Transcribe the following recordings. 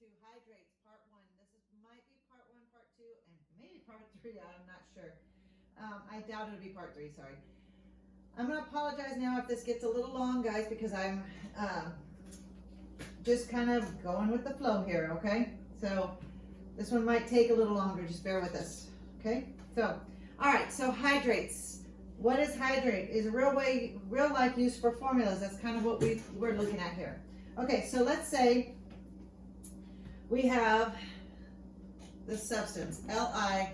to Hydrates, part one. This might be part one, part two, and maybe part three. I'm not sure. I doubt it'll be part three. Sorry. I'm gonna apologize now if this gets a little long, guys, because I'm just kind of going with the flow here. Okay, so this one might take a little longer. Just bear with us. Okay. So, all right. So hydrates. What is hydrate? Is a real life use for formulas. That's kind of what we're looking at here. Okay. So let's say we have the substance LiClO4.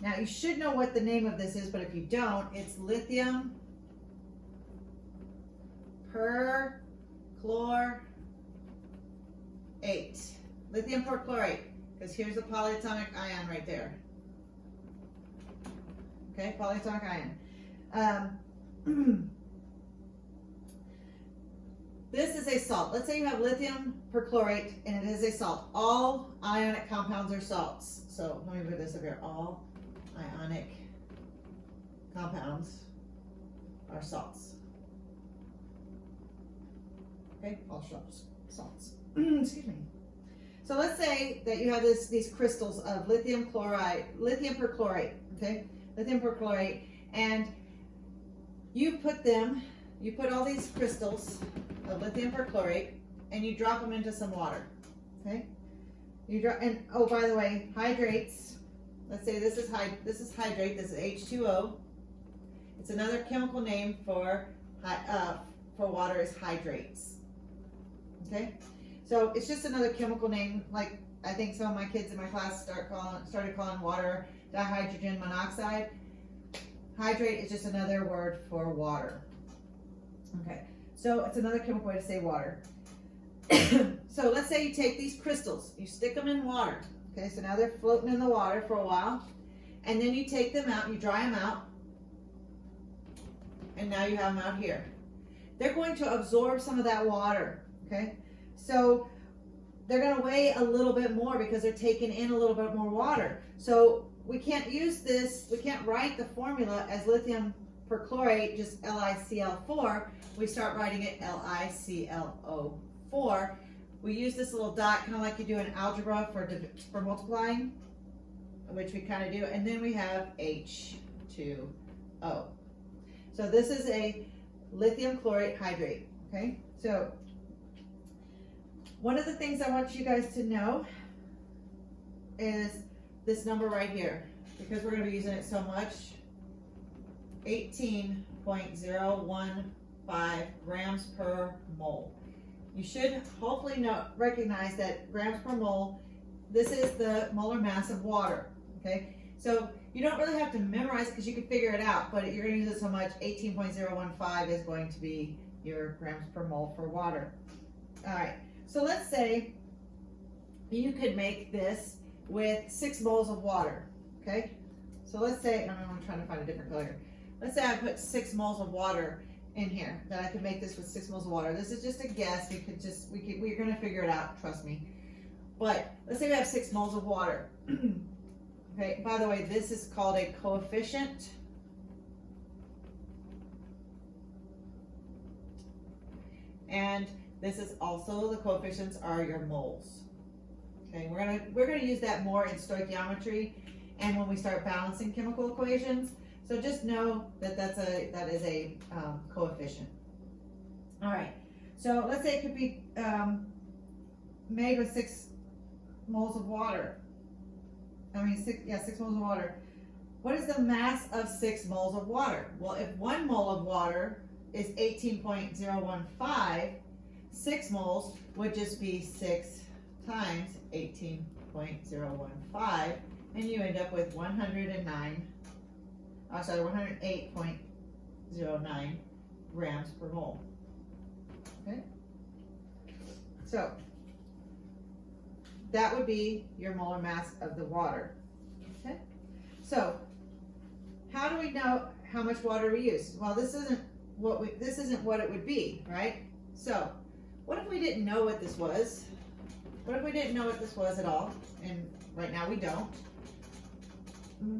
Now you should know what the name of this is, but if you don't, it's lithium perchlorate. Lithium perchlorate, because here's the polyatomic ion right there. Okay, polyatomic ion. This is a salt. Let's say you have lithium perchlorate and it is a salt. All ionic compounds are salts. So let me put this up here. All ionic compounds are salts. Okay, all salts. Excuse me. So let's say that you have these crystals of lithium perchlorate, okay? Lithium perchlorate, and you put all these crystals of lithium perchlorate and you drop them into some water, okay? And oh, by the way, hydrates, let's say this is hydrate, this is H2O. It's another chemical name for water is hydrates, okay? So it's just another chemical name, like I think some of my kids in my class started calling water dihydrogen monoxide. Hydrate is just another word for water. Okay, so it's another chemical way to say water. So let's say you take these crystals, you stick them in water. Okay, so now they're floating in the water for a while, and then you take them out, you dry them out, and now you have them out here. They're going to absorb some of that water, okay? So they're going to weigh a little bit more because they're taking in a little bit more water. So we can't use this, we can't write the formula as lithium perchlorate, just LiCl4. We start writing it LiClO4. We use this little dot, kind of like you do in algebra for multiplying, which we kind of do, and then we have H2O. So this is a lithium chlorate hydrate, okay? So one of the things I want you guys to know is this number right here, because we're going to be using it so much. 18.015 grams per mole. You should hopefully recognize that grams per mole, this is the molar mass of water, okay? So you don't really have to memorize because you can figure it out, but you're going to use it so much, 18.015 is going to be your grams per mole for water. All right, so let's say you could make this with 6 moles of water, okay? So let's say, I'm trying to find a different color. Let's say I put 6 moles of water in here, that I could make this with 6 moles of water. This is just a guess. We're going to figure it out, trust me. But let's say we have 6 moles of water. Okay, by the way, this is called a coefficient. And this is also, the coefficients are your moles. Okay, we're gonna use that more in stoichiometry and when we start balancing chemical equations. So just know that that is a coefficient. All right. So let's say it could be made with 6 moles of water. 6 moles of water. What is the mass of 6 moles of water? Well, if 1 mole of water is 18.015, 6 moles would just be 6 times 18.015, and you end up with 108.09 grams per mole. Okay, so that would be your molar mass of the water. Okay, so how do we know how much water we use? Well, this isn't what it would be, right? So what if we didn't know what this was? What if we didn't know what this was at all? And right now we don't.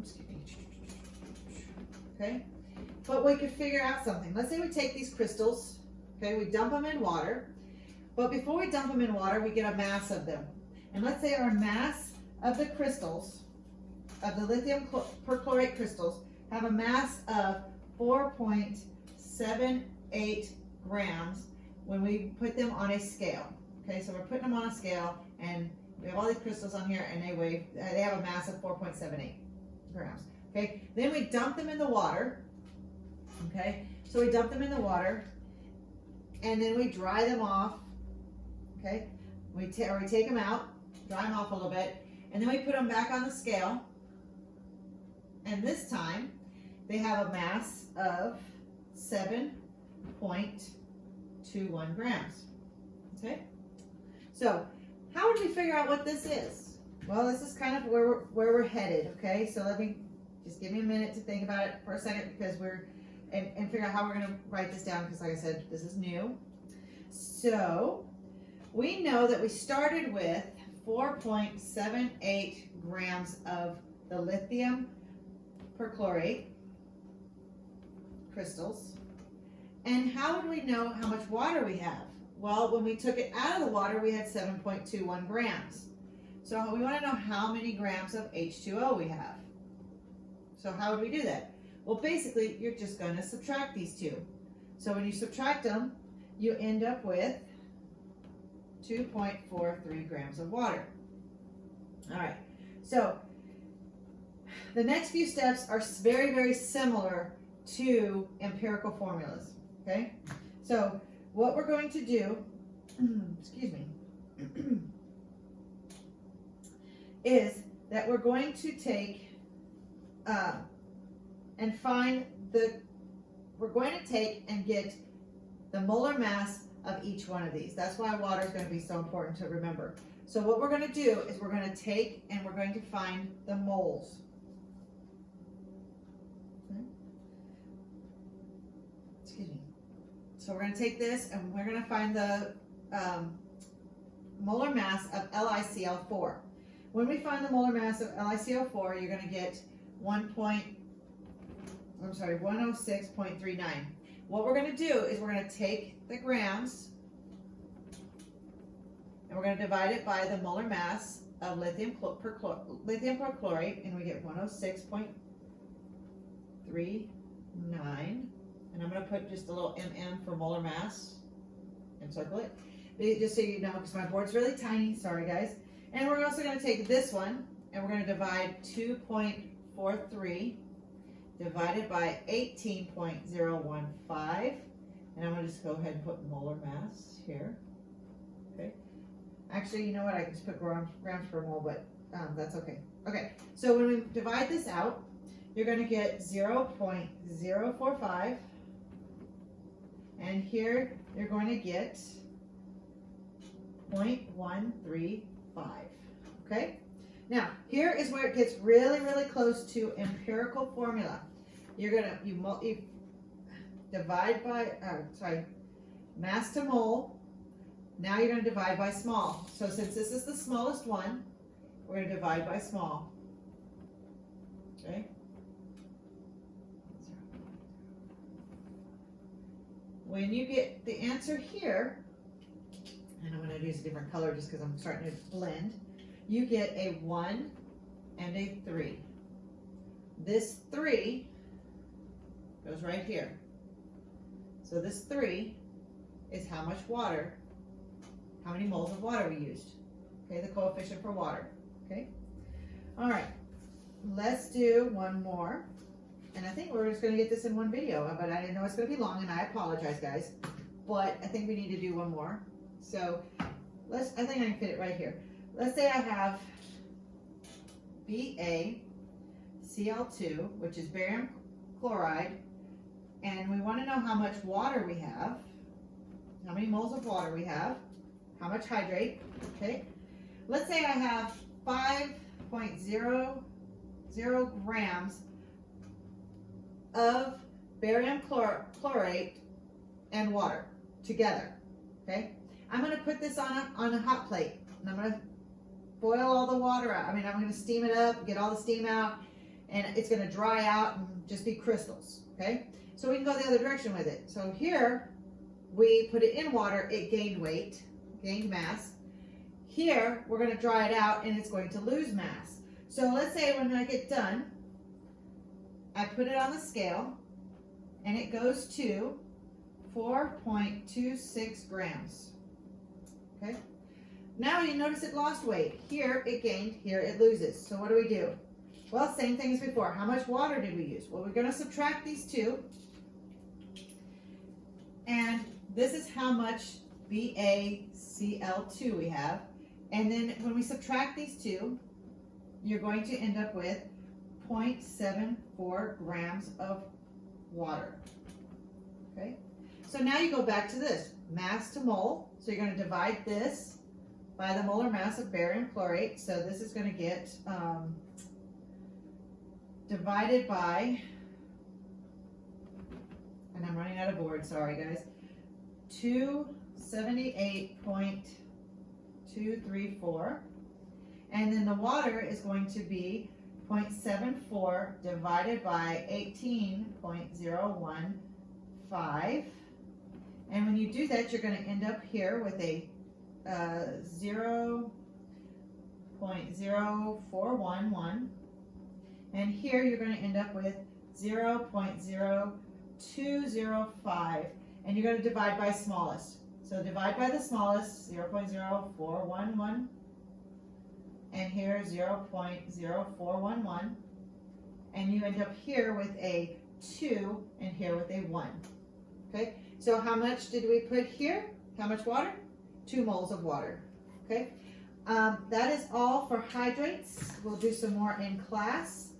Excuse me. Okay, but we could figure out something. Let's say we take these crystals, okay, we dump them in water. But before we dump them in water, we get a mass of them. And let's say our mass of the crystals, of the lithium perchlorate crystals, have a mass of 4.78 grams when we put them on a scale. Okay, so we're putting them on a scale, and we have all these crystals on here, and they have a mass of 4.78 grams. Okay, then we dump them in the water. Okay, so we dump them in the water, and then we dry them off. Okay, we take them out, dry them off a little bit, and then we put them back on the scale. And this time, they have a mass of 7.21 grams. Okay, so how would we figure out what this is? Well, this is kind of where we're headed. Okay, so just give me a minute to think about it for a second, because and figure out how we're going to write this down, because like I said, this is new. So we know that we started with 4.78 grams of the lithium perchlorate crystals. And how would we know how much water we have? Well, when we took it out of the water, we had 7.21 grams. So we want to know how many grams of H2O we have. So how would we do that? Well, basically, you're just going to subtract these two. So when you subtract them, you end up with 2.43 grams of water. All right, so the next few steps are very, very similar to empirical formulas, okay? So what we're going to do, excuse me, is that we're going to take we're going to take and get the molar mass of each one of these. That's why water is going to be so important to remember. So what we're going to do is we're going to take and we're going to find the moles. Okay. Excuse me. So we're going to take this and we're going to find the molar mass of LiCl4. When we find the molar mass of LiCl4, you're going to get 106.39. What we're going to do is we're going to take the grams and we're going to divide it by the molar mass of lithium perchlorate, and we get 106.39. And I'm going to put just a little mm for molar mass and circle it, just so you know, because my board's really tiny. Sorry, guys. And we're also going to take this one and we're going to divide 2.43 divided by 18.015, and I'm going to just go ahead and put molar mass here. Okay. Actually, you know what? I can just put grams per mole, but that's okay. Okay. So when we divide this out, you're going to get 0.045, and here you're going to get 0.135. Okay. Now, here is where it gets really, really close to empirical formula. You're going to, you divide by, mass to mole. Now you're going to divide by small. So since this is the smallest one, we're going to divide by small. Okay. When you get the answer here, and I'm going to use a different color just because I'm starting to blend, you get a 1 and a 3. This 3 goes right here. So this 3 is how much water, how many moles of water we used. Okay, the coefficient for water. Okay. All right. Let's do one more. And I think we're just going to get this in one video, but I didn't know it's going to be long, and I apologize, guys. But I think we need to do one more. So I think I can fit it right here. Let's say I have BaCl2, which is barium chloride, and we want to know how much water we have, how many moles of water we have, how much hydrate, okay? Let's say I have 5.00 grams of barium chlorate and water together, okay? I'm going to put this on a hot plate, and I'm going to boil all the water out. I'm going to steam it up, get all the steam out, and it's going to dry out and just be crystals, okay? So we can go the other direction with it. So here, we put it in water, it gained weight, gained mass. Here, we're going to dry it out and it's going to lose mass. So let's say when I get done, I put it on the scale and it goes to 4.26 grams. Okay. Now you notice it lost weight. Here it gained, here it loses. So what do? Well, same thing as before. How much water did we use? Well, we're going to subtract these two. And this is how much BaCl2 we have. And then when we subtract these two, you're going to end up with 0.74 grams of water. Okay? So now you go back to this, mass to mole. So you're going to divide this by the molar mass of barium chlorate. So this is going to get divided by, and I'm running out of board, sorry guys, 278.234. And then the water is going to be 0.74 divided by 18.015. And when you do that, you're going to end up here with a 0.0411. And here you're going to end up with 0.0205. And you're going to divide by smallest. So divide by the smallest, 0.0411. And here 0.0411. And you end up here with a 2 and here with a 1. Okay, so how much did we put here? How much water? 2 moles of water. Okay, that is all for hydrates. We'll do some more in class.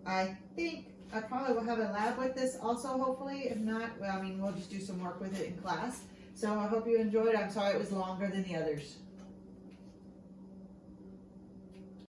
I think I probably will have a lab with this also, hopefully. If not, well, I mean, we'll just do some work with it in class. So I hope you enjoyed. I'm sorry it was longer than the others.